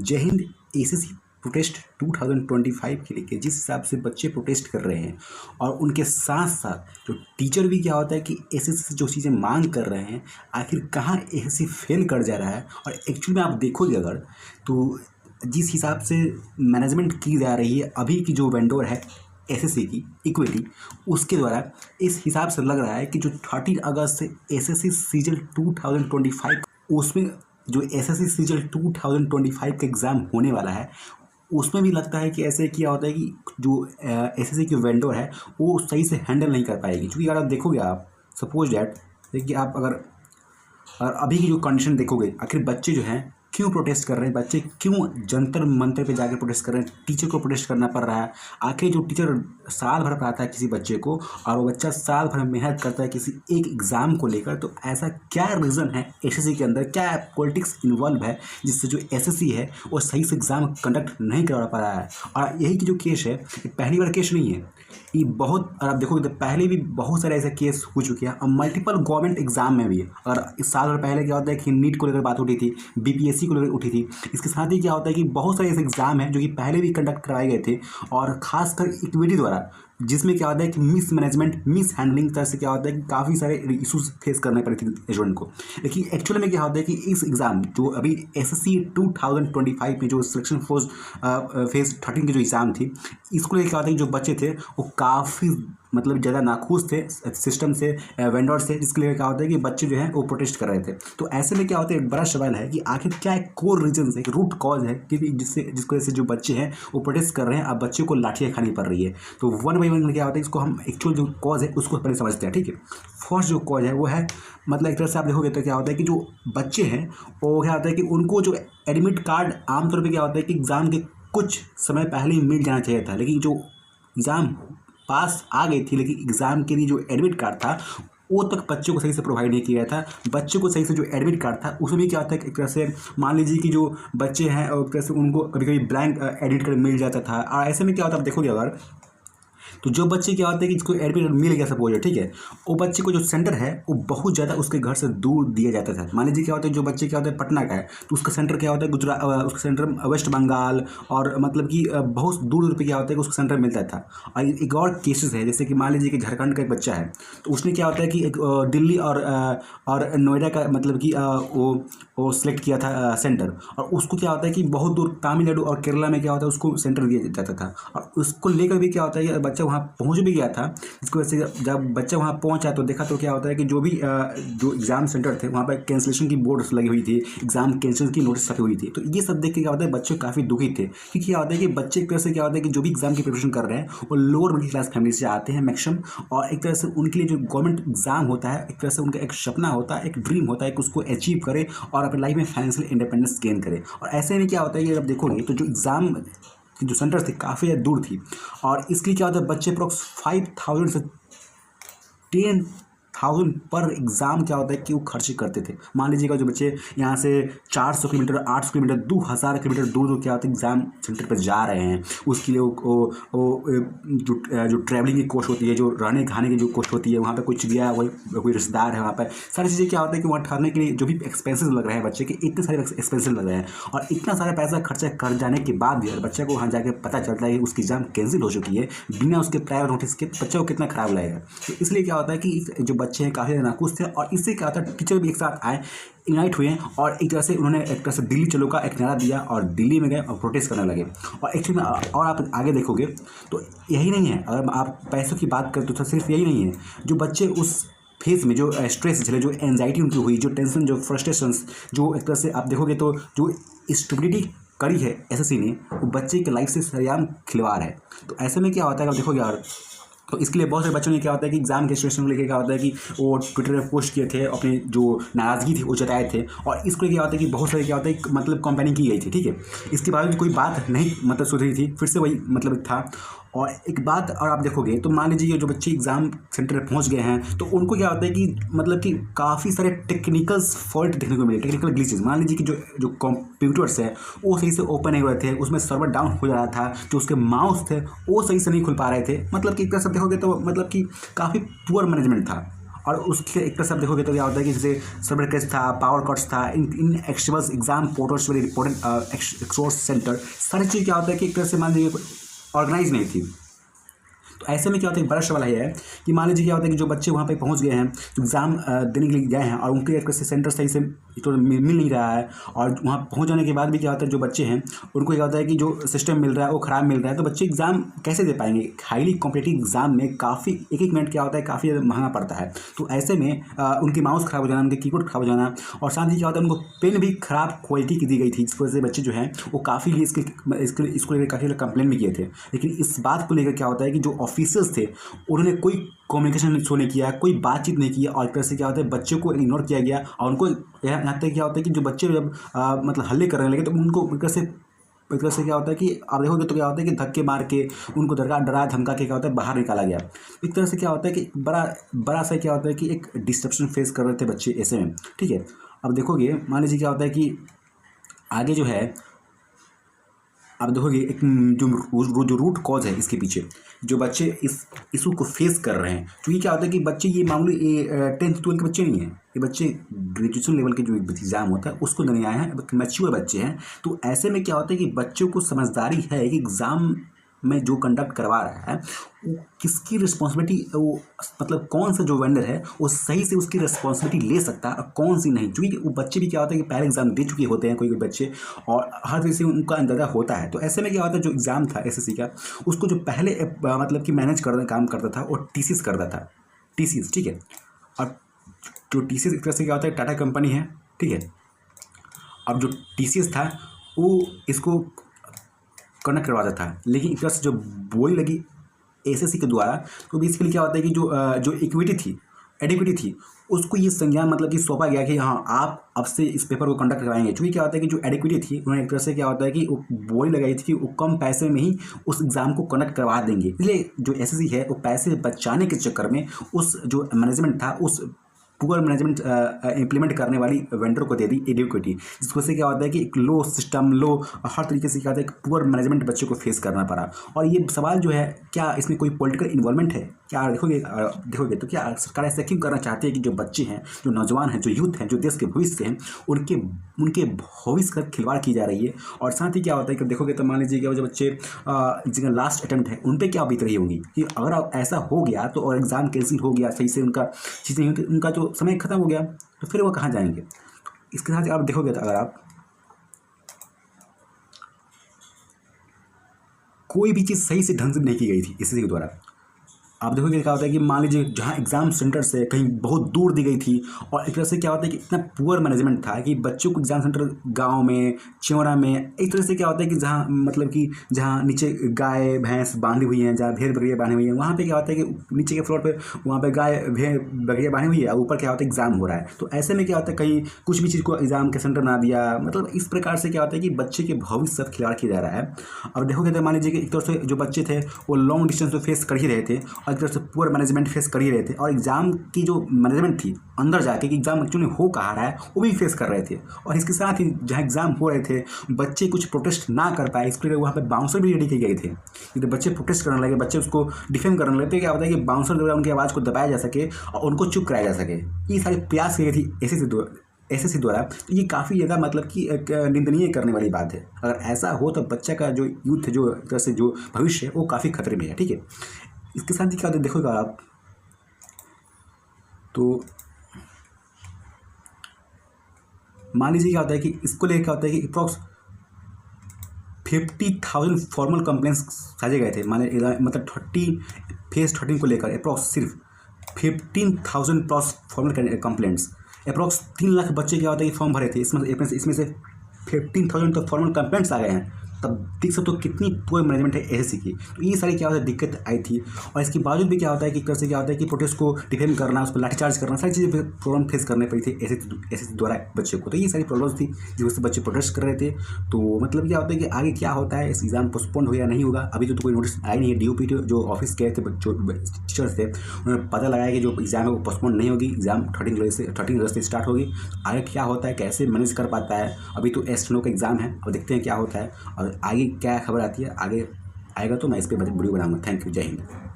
जय Hind. SSC protest 2025 के लिए जिस हिसाब से बच्चे प्रोटेस्ट कर रहे हैं और उनके साथ साथ जो टीचर भी क्या होता है कि एसएससी से जो चीज़ें मांग कर रहे हैं, आखिर कहाँ एसएससी फेल कर जा रहा है। और एक्चुअली में आप देखोगे अगर तो जिस हिसाब से मैनेजमेंट की जा रही है अभी की जो वेंडोर है एसएससी की इक्विटी, उसके द्वारा इस हिसाब से लग रहा है कि जो 30 अगस्त से एसएससी सीजन 2025 उसमें जो एसएससी सीजन 2025 का एग्ज़ाम होने वाला है, उसमें भी लगता है कि ऐसे किया होता है कि जो एसएससी की वेंडोर है वो सही से हैंडल नहीं कर पाएगी। क्योंकि अगर आप देखोगे, आप सपोज डैट देखिए, आप अगर अभी की जो कंडीशन देखोगे, आखिर बच्चे जो हैं क्यों प्रोटेस्ट कर रहे हैं, बच्चे क्यों जंतर मंतर पे जाकर प्रोटेस्ट कर रहे हैं, टीचर को प्रोटेस्ट करना पड़ रहा है। आखिर जो टीचर साल भर पढ़ाता है किसी बच्चे को और वो बच्चा साल भर मेहनत करता है किसी एक एग्ज़ाम को लेकर, तो ऐसा क्या रीज़न है एसएससी के अंदर, क्या पॉलिटिक्स इन्वॉल्व है जिससे जो एसएससी है वो सही से एग्ज़ाम कंडक्ट नहीं करवा पा रहा है। और यही की जो केस है ये पहली बार केस नहीं है, ये बहुत, और आप देखोगे तो पहले भी बहुत सारे ऐसे केस हो चुके हैं और मल्टीपल गवर्नमेंट एग्जाम में भी। और इस साल भर पहले क्या होता है कि नीट को लेकर बात उठी थी, बीपीएससी को लेकर उठी थी। इसके साथ ही क्या होता है कि बहुत सारे ऐसे एग्जाम हैं जो कि पहले भी कंडक्ट करवाए गए थे और खासकर इक्विटी द्वारा, जिसमें क्या होता है कि मिस मैनेजमेंट, मिस हैंडलिंग तरह से क्या होता है कि काफ़ी सारे इशूज़ फेस करने पड़े थे स्टूडेंट को। लेकिन एक्चुअली में क्या होता है कि इस एग्ज़ाम जो अभी एसएससी 2025 में जो सिलेक्शन फोर्स फेज 13 की जो एग्ज़ाम थी, इसको लेकर क्या होता है कि जो बच्चे थे वो काफ़ी मतलब ज़्यादा नाखुश थे सिस्टम से, वेंडर से, जिसके लिए क्या होता है कि बच्चे जो हैं वो प्रोटेस्ट कर रहे थे। तो ऐसे में क्या होता है, एक बड़ा सवाल है कि आखिर क्या एक कोर रीजन है, एक रूट कॉज है कि जिसकी वजह से जो बच्चे हैं वो प्रोटेस्ट कर रहे हैं, अब बच्चे को लाठियाँ खानी पड़ रही है। तो वन बाई वन क्या होता है, इसको हम एक्चुअल जो कॉज है उसको पहले समझते हैं। ठीक है, फर्स्ट जो कॉज है वो है, मतलब एक तरह से आप देखोगे तो क्या होता है कि जो बच्चे हैं वो क्या होता है कि उनको जो एडमिट कार्ड आमतौर पर क्या होता है कि एग्ज़ाम के कुछ समय पहले ही मिल जाना चाहिए था, लेकिन जो एग्ज़ाम पास आ गई थी, लेकिन एग्ज़ाम के लिए जो एडमिट कार्ड था वो तक बच्चे को सही से प्रोवाइड नहीं किया था। बच्चे को सही से जो एडमिट कार्ड था उसमें भी क्या होता है कि एक तरह से मान लीजिए कि जो बच्चे हैं और एक तरह से उनको कभी कभी ब्लैंक एडमिट कार्ड मिल जाता था। और ऐसे में क्या होता है, आप देखोगे अगर तो जो बच्चे क्या होता है कि जिसको एडमिट कार्ड मिल गया सपोज, ठीक है, वो बच्चे को जो सेंटर है वो बहुत ज़्यादा उसके घर से दूर दिया जाता था। मान लीजिए क्या होता है, जो बच्चे क्या होता है पटना का है तो उसका सेंटर क्या होता है गुजरात, उसका सेंटर वेस्ट बंगाल, और मतलब कि बहुत दूर दूर पे क्या होता है कि उसका सेंटर मिलता था। और एक और केसेस है, जैसे कि मान लीजिए कि झारखंड का एक बच्चा है तो उसने क्या होता है कि एक दिल्ली और नोएडा का मतलब कि वो सिलेक्ट किया था सेंटर, और उसको क्या होता है कि बहुत दूर तमिलनाडु और केरला में क्या होता है उसको सेंटर दिया जाता था। और उसको लेकर भी क्या होता है कि बच्चा वहाँ पहुँच भी गया था, जिसकी वजह से जब बच्चा वहाँ पहुँचा तो देखा तो क्या होता है कि जो भी जो एग्ज़ाम सेंटर थे वहाँ पर कैंसिलेशन की बोर्ड्स लगी हुई थी, एग्ज़ाम कैंसिल की नोटिस छपी हुई थी। तो ये सब देख के क्या होता है बच्चे काफ़ी दुखी थे, क्योंकि क्या होता है कि बच्चे एक तरह से क्या होता है कि जो भी एग्ज़ाम की प्रिपरेशन कर रहे हैं वो लोअर मिडिल क्लास फैमिली से आते हैं मैक्सिमम, और एक तरह से उनके लिए जो गवर्नमेंट एग्ज़ाम होता है एक तरह से उनका एक सपना होता है, एक ड्रीम होता है कि उसको अचीव करे और अपनी लाइफ में फाइनेंशियल इंडिपेंडेंस गेन करे। और ऐसे में क्या होता है कि जब देखोगे तो जो एग्ज़ाम जो सेंटर थी काफ़ी ज़्यादा दूर थी, और इसके लिए क्या होता है बच्चे अप्रॉक्स 5000 से 10,000 पर एग्ज़ाम क्या होता है कि वो खर्च करते थे। मान लीजिएगा जो बच्चे यहाँ से 400 किलोमीटर, 800 किलोमीटर, 2000 किलोमीटर दूर दूर क्या होता है एग्ज़ाम सेंटर पर जा रहे हैं, उसके लिए जो ट्रैवलिंग की कॉस्ट होती है, जो रहने खाने की जो कॉस्ट होती है, वहाँ पर कुछ गया वही कोई रिश्तेदार है वहाँ पर, सारी चीज़ें क्या होता है कि वहाँ ठहरने के लिए जो भी एक्सपेंसेस लग रहे हैं बच्चे के, इतने सारे एक्सपेंसेस लग रहे हैं। और इतना सारा पैसा खर्चा कर जाने के बाद भी अगर बच्चे को वहाँ जाकर पता चलता है कि उसकी एग्ज़ाम कैंसिल हो चुकी है बिना उसके प्रायर नोटिस के, बच्चे को कितना खराब लगेगा। तो इसलिए क्या होता है कि जो बच्चे हैं काफ़ी नाखुश थे, और इससे क्या होता है टीचर भी एक साथ आए, यूनाइट हुए और एक तरह से उन्होंने एक तरह से दिल्ली चलो का एक नारा दिया और दिल्ली में गए और प्रोटेस्ट करने लगे। और एक्चुअली में और आप आगे देखोगे तो यही नहीं है, अगर आप पैसों की बात करें तो सिर्फ यही नहीं है, जो बच्चे उस फेज में जो स्ट्रेस झेले, जो एंजाइटी उनकी हुई, जो टेंशन, जो फ्रस्ट्रेशंस, जो एक तरह से आप देखोगे तो जो स्टुपिडिटी करी है एसएससी ने, वो बच्चे के लाइफ से सरेआम खिलवाड़ है। तो ऐसे में क्या होता है अगर देखोगे यार, तो इसके लिए बहुत सारे बच्चों ने क्या होता है कि एग्ज़ाम के सिचुएशन को लेकर क्या होता है कि वो ट्विटर पर पोस्ट किए थे, अपनी जो नाराज़गी थी वो जताए थे, और इसको क्या होता है कि बहुत सारे क्या होता है मतलब कंपेनिंग की गई थी। ठीक है, इसके बाद भी कोई बात नहीं मतलब सुधरी थी, फिर से वही मतलब था। और एक बात और आप देखोगे तो मान लीजिए जो बच्चे एग्ज़ाम सेंटर पर पहुंच गए हैं तो उनको क्या होता है कि मतलब कि काफ़ी सारे टेक्निकल फॉल्ट देखने को मिले, टेक्निकल ग्लिचेस। मान लीजिए कि जो कंप्यूटर्स है वो सही से ओपन नहीं हो रहे थे, उसमें सर्वर डाउन हो जा रहा था, जो उसके माउस थे वो सही से नहीं खुल पा रहे थे। मतलब कि एक तरह से देखोगे तो मतलब कि काफ़ी पुअर मैनेजमेंट था। और उसके एक तरह से आप देखोगे तो क्या होता है कि जैसे सर्वर क्रैश था, पावर कट्स था, inaccessible exam portals very important access centre, सारी चीज़ क्या होता है कि एक तरह से मान लीजिए ऑर्गेनाइज नहीं थी। तो ऐसे में क्या होता है, बड़ा सवाल है कि मान लीजिए क्या होता है कि जो बच्चे वहाँ पे पहुँच गए हैं, जो एग्ज़ाम देने के लिए गए हैं और उनके एक तरह से सेंटर सही से तो मिल नहीं रहा है, और वहाँ पहुँच जाने के बाद भी क्या होता है जो बच्चे हैं उनको क्या होता है कि जो सिस्टम मिल रहा है वो ख़राब मिल रहा है, तो बच्चे एग्ज़ाम कैसे दे पाएंगे। हाईली कॉम्पिटिटिव एग्ज़ाम में काफ़ी एक एक मिनट क्या होता है काफ़ी ज़्यादा महंगा पड़ता है। तो ऐसे में उनकी माउस ख़राब हो जाना, उनके कीबोर्ड ख़राब हो जाना, और साथ ही क्या होता है उनको पेन भी ख़राब क्वालिटी की दी गई थी, जिस वजह से बच्चे जो हैं वो काफ़ी इसको लेकर काफ़ी कंप्लेन भी किए थे। लेकिन इस बात को लेकर क्या होता है कि जो ऑफिसर्स थे उन्होंने कोई कम्युनिकेशन शो नहीं किया, कोई बातचीत नहीं की, और एक तरह से क्या होता है बच्चों को इग्नोर किया गया। और उनको यहाँ तक क्या होता है कि जो बच्चे जब मतलब हल्ले करने लगे तो उनको एक तरह से क्या होता है कि आप देखोगे तो क्या होता है कि धक्के मार के उनको डरा धमका के क्या होता है बाहर निकाला गया। एक तरह से क्या होता है कि बड़ा सा क्या होता है कि एक डिस्ट्रप्शन फेस कर रहे थे बच्चे ऐसे में, ठीक है। अब देखोगे मान लीजिए क्या होता है कि आगे जो है आप देखोगे एक जो रूट कॉज है इसके पीछे, जो बच्चे इस इशू को फेस कर रहे हैं, क्योंकि क्या होता है कि बच्चे ये मामूली 10th 12th के बच्चे नहीं हैं, ये बच्चे ग्रेजुएशन लेवल के जो एग्ज़ाम होता है उसको देने आए हैं, मैच्योर बच्चे हैं। तो ऐसे में क्या होता है कि बच्चों को समझदारी है कि एग्ज़ाम में जो कंडक्ट करवा रहा है वो किसकी रिस्पॉन्सिबिलिटी, वो मतलब कौन सा जो वेंडर है वो सही से उसकी रिस्पॉन्सिबिलिटी ले सकता है और कौन सी नहीं, क्योंकि वो बच्चे भी क्या होता है कि पहले एग्जाम दे चुके होते हैं कोई बच्चे, और हर तरह से उनका अंदाज़ा होता है। तो ऐसे में क्या होता है जो एग्ज़ाम था एसएससी का, उसको जो पहले मतलब कि मैनेज करने काम करता था वो टीसीएस करता था, टीसीएस, ठीक है। और जो टीसीएस एक तरह से क्या होता है टाटा कंपनी है, ठीक है। अब जो टीसीएस था वो इसको कनेक्ट करवाता था, लेकिन एक तरह से जो बोली लगी एसएससी के द्वारा, तो बेसिकली क्या होता है कि जो इक्विटी थी उसको ये संज्ञान मतलब कि सौंपा गया कि हाँ आप अब से इस पेपर को कंडक्ट कराएंगे। क्योंकि क्या होता है कि जो एडिक्विटी थी उन्होंने एक तरह से क्या होता है कि वो बोली लगाई थी कि वो कम पैसे में ही उस एग्ज़ाम को कंडक्ट करवा देंगे, इसलिए जो एसएससी है वो पैसे बचाने के चक्कर में उस जो मैनेजमेंट था उस पुअर मैनेजमेंट इम्प्लीमेंट करने वाली वेंडर को दे दी एडिक्विटी, जिसकी वजह से क्या होता है कि एक लो सिस्टम हर तरीके से क्या होता है कि पुअर मैनेजमेंट बच्चों को फेस करना पड़ा। और ये सवाल जो है क्या इसमें कोई पॉलिटिकल इन्वॉल्वमेंट है क्या, देखोगे तो क्या सरकार ऐसा क्यों करना चाहती है कि जो बच्चे हैं, जो नौजवान हैं, जो यूथ हैं, जो देश के भविष्य हैं, उनके भविष्य का खिलवाड़ की जा रही है। और साथ ही क्या होता है कि देखोगे तो मान लीजिए कि जो बच्चे जिनका लास्ट अटेम्प्ट है उन पर क्या बीत रही होंगी कि अगर आप ऐसा हो गया तो और एग्ज़ाम कैंसिल हो गया, सही से उनका चीज़ें नहीं, उनका जो समय खत्म हो गया तो फिर वो कहाँ जाएंगे। इसके साथ आप देखोगे तो अगर आप कोई भी चीज़ सही से ढंग से नहीं की गई थी एसएससी के द्वारा, आप देखोगे क्या होता है कि मान लीजिए जहाँ एग्ज़ाम सेंटर से कहीं बहुत दूर दी गई थी, और एक तरह से क्या होता है कि इतना पुअर मैनेजमेंट था कि बच्चों को एग्ज़ाम सेंटर गांव में, चिवड़ा में, एक तरह से क्या होता है कि जहाँ मतलब कि जहाँ नीचे गाय भैंस बांधी हुई हैं, जहाँ भेड़ बकरियाँ बांधी हुई हैं, वहाँ पे क्या होता है कि नीचे के फ्लोर पे वहाँ पे गाय भेड़ बकरियाँ बांधी हुई है और ऊपर क्या होता है एग्ज़ाम हो रहा है। तो ऐसे में क्या होता है कहीं कुछ भी चीज़ को एग्ज़ाम के सेंटर ना दिया, मतलब इस प्रकार से क्या होता है कि बच्चे के भविष्य से खिलवाड़ किया जा रहा है। अब देखोगे तो मान लीजिए कि एक तरह से जो बच्चे थे वो लॉन्ग डिस्टेंस तो फेस कर ही रहे थे, और एक तरह से पुअर मैनेजमेंट फेस कर ही रहे थे, और एग्ज़ाम की जो मैनेजमेंट थी अंदर जाके कि एग्ज़ाम एक्चुअली हो कहाँ रहा है वो भी फेस कर रहे थे। और इसके साथ ही जहाँ एग्ज़ाम हो रहे थे बच्चे कुछ प्रोटेस्ट ना कर पाए, इसके लिए वहाँ पे बाउंसर भी रेडी किए गए थे। तो बच्चे प्रोटेस्ट करने लगे, बच्चे उसको डिफेंड करने लगे, तो क्या होता है कि बाउंसर द्वारा उनकी आवाज़ को दबाया जा सके और उनको चुप कराया जा सके। ये सारी प्रयास की गई थी एसएससी द्वारा। तो ये काफ़ी ज़्यादा मतलब कि एक निंदनीय करने वाली बात है। अगर ऐसा हो तो बच्चा का जो यूथ है, जो एक तरह से जो भविष्य है वो काफ़ी खतरे में है, ठीक है। इसके साथ ही क्या देखोगा आप तो मान लीजिए क्या होता है कि इसको लेकर क्या होता है कि अप्रॉक्स 50,000 फॉर्मल कंप्लेंट्स साझे गए थे, मतलब फेज 13 को लेकर अप्रॉक्स सिर्फ 15,000 plus formal complaints, approx 3 lakh बच्चे क्या होता है कि फॉर्म भरे थे, इसमें से 15,000 तो फॉर्मल कंप्लेंट्स आ गए हैं। तब देख सकते हो कितनी पुअर मैनेजमेंट है एसएससी की। तो ये सारी क्या होता है दिक्कत आई थी, और इसके बावजूद भी क्या होता है कि एक तरह से क्या होता है कि प्रोटेस्ट को डिफेंड करना, उस पर लाठीचार्ज करना, सारी चीज़ें प्रॉब्लम फेस करने पड़ी थी एसएससी द्वारा बच्चे को। तो ये सारी प्रॉब्लम्स थी जिस वजह से बच्चे प्रोटेस्ट कर रहे थे। तो मतलब क्या होता है कि आगे क्या होता है, इस एग्ज़ाम पोस्टपोन हो या नहीं होगा, अभी तो कोई नोटिस आई नहीं है। डीओपीटी जो ऑफिस गए थे, जो टीचर्स थे, उन्होंने पता लगाया कि जो एग्ज़ाम है वो पोस्टपोन नहीं होगी, एग्ज़ाम 13 अगस्त से स्टार्ट होगी। आगे क्या होता है, कैसे मैनेज कर पाता है, अभी तो एस्टेनो का एग्ज़ाम है, अब देखते हैं क्या होता है और आगे क्या खबर आती है। आगे आएगा तो मैं इस पर वीडियो बनाऊंगा। थैंक यू, जय हिंद।